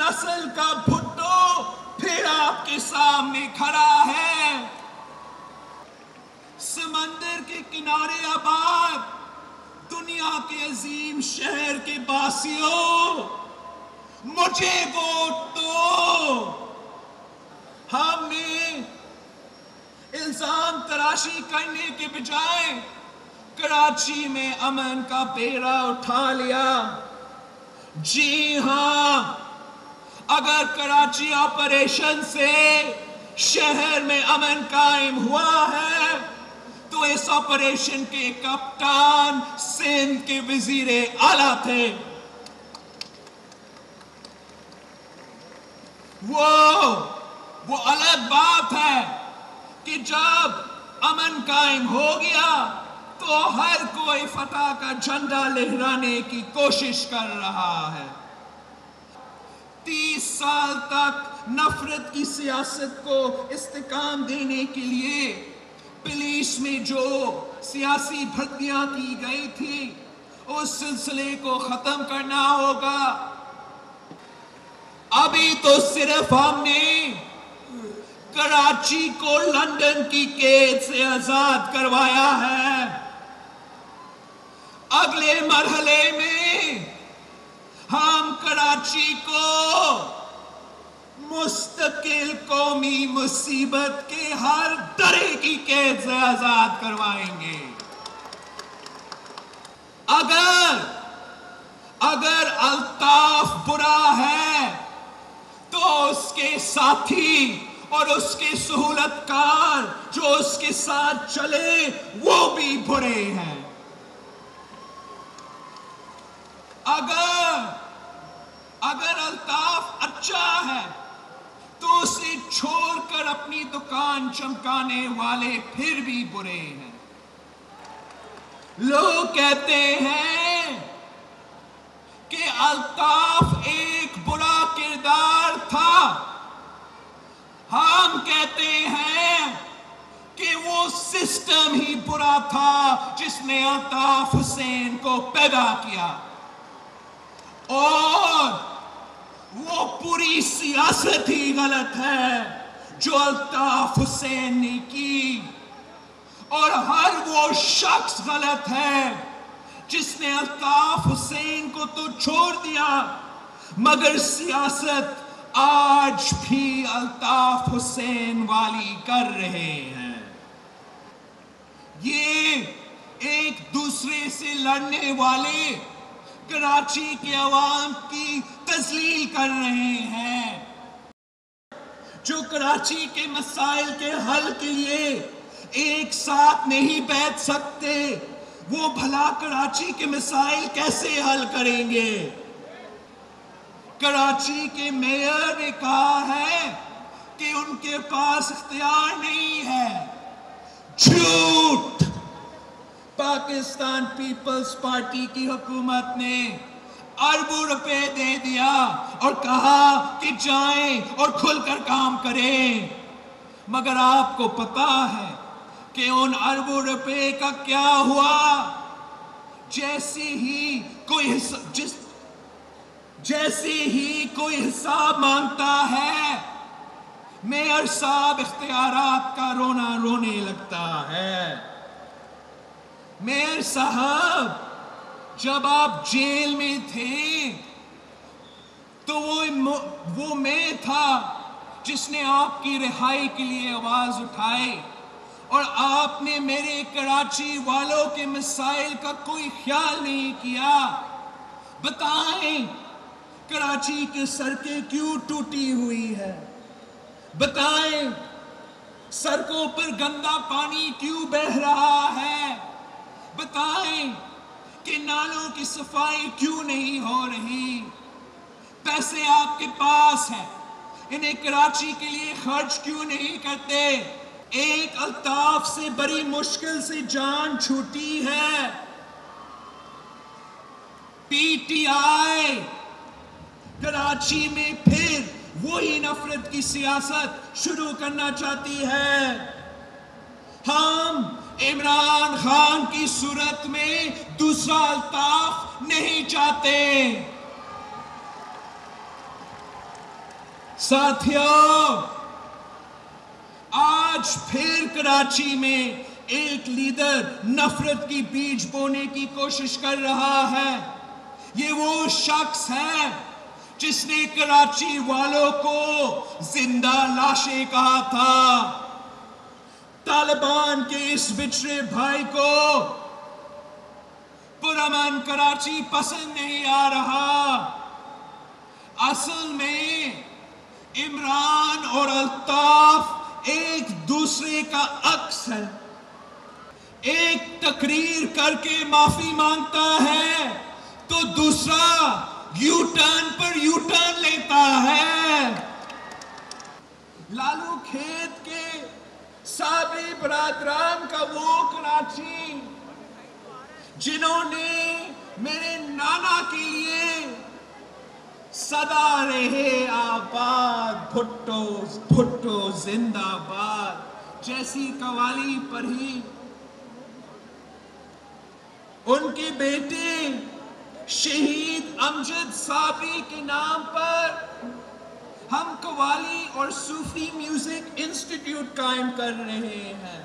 نسل کا بھٹو پھر آپ کے سامنے کھڑا ہے۔ سمندر کے کنارے آباد دنیا کے عظیم شہر کے باسیوں، مجھے ووٹ دو۔ ہم نے الزام تراشی کرنے کے بجائے کراچی میں امن کا بیڑا اٹھا لیا۔ جی ہاں، اگر کراچی آپریشن سے شہر میں امن قائم ہوا ہے تو اس آپریشن کے کپتان سندھ کے وزیر اعلیٰ تھے۔ وہ الگ بات ہے کہ جب امن قائم ہو گیا تو ہر کوئی فتح کا جھنڈا لہرانے کی کوشش کر رہا ہے۔ 30 سال تک نفرت کی سیاست کو استحکام دینے کے لیے پولیس میں جو سیاسی بھرتیاں کی گئی تھی اس سلسلے کو ختم کرنا ہوگا۔ ابھی تو صرف ہم نے کراچی کو لندن کی قید سے آزاد کروایا ہے۔ اگلے مرحلے میں ہم کراچی کو مستقل قومی مصیبت کے ہر طرح کی قید سے آزاد کروائیں گے۔ اگر الطاف برا ہے تو اس کے ساتھی اور اس کے سہولت کار جو اس کے ساتھ چلے وہ بھی برے ہیں۔ اگر الطاف اچھا ہے تو اسے چھوڑ کر اپنی دکان چمکانے والے پھر بھی برے ہیں۔ لوگ کہتے ہیں کہ الطاف ایک برا کردار تھا، ہم کہتے ہیں کہ وہ سسٹم ہی برا تھا جس نے الطاف حسین کو پیدا کیا، اور وہ پوری سیاست ہی غلط ہے جو الطاف حسین نے کی، اور ہر وہ شخص غلط ہے جس نے الطاف حسین کو تو چھوڑ دیا مگر سیاست آج بھی الطاف حسین والی کر رہے ہیں۔ یہ ایک دوسرے سے لڑنے والے کراچی کے عوام کی تذلیل کر رہے ہیں۔ جو کراچی کے مسائل کے حل کے لیے ایک ساتھ نہیں بیٹھ سکتے وہ بھلا کراچی کے مسائل کیسے حل کریں گے؟ کراچی کے میئر نے کہا ہے کہ ان کے پاس اختیار نہیں ہے۔ جھوٹ! پاکستان پیپلز پارٹی کی حکومت نے اربوں روپے دے دیا اور کہا کہ جائیں اور کھل کر کام کریں، مگر آپ کو پتا ہے کہ ان اربوں روپے کا کیا ہوا؟ جیسے ہی کوئی حساب مانگتا ہے میئر صاحب اختیارات کا رونا رونے لگتا ہے۔ میئر صاحب، جب آپ جیل میں تھے تو وہ میں تھا جس نے آپ کی رہائی کے لیے آواز اٹھائی، اور آپ نے میرے کراچی والوں کے مسائل کا کوئی خیال نہیں کیا۔ بتائیں کراچی کی سڑکیں کیوں ٹوٹی ہوئی ہے؟ بتائیں سڑکوں پر گندا پانی کیوں بہہ رہا ہے؟ بتائیں کہ نالوں کی صفائی کیوں نہیں ہو رہی؟ پیسے آپ کے پاس ہیں، انہیں کراچی کے لیے خرچ کیوں نہیں کرتے؟ ایک الطاف سے بڑی مشکل سے جان چھوٹی ہے۔ پی ٹی آئی کراچی میں پھر وہی نفرت کی سیاست شروع کرنا چاہتی ہے۔ ہم عمران خان کی صورت میں دوسرا الطاف نہیں چاہتے۔ ساتھیوں، آج پھر کراچی میں ایک لیڈر نفرت کی بیج بونے کی کوشش کر رہا ہے۔ یہ وہ شخص ہے جس نے کراچی والوں کو زندہ لاشیں کہا تھا۔ طالبان کے اس بچھڑے بھائی کو پرامن کراچی پسند نہیں آ رہا۔ اصل میں عمران اور الطاف ایک دوسرے کا عکس ہے۔ ایک تقریر کر کے معافی مانگتا ہے تو دوسرا you turn per you turn لیتا ہے۔ لالو کھیت کے سابی برادران کا وہ کراچی جنہوں نے میرے نانا کے لیے سدا رہے آباد، بھٹو بھٹو زندہ باد جیسی قوالی پڑھی، ان کے بیٹے شہید امجد صابری کے نام پر ہم قوالی اور صوفی میوزک انسٹیٹیوٹ قائم کر رہے ہیں۔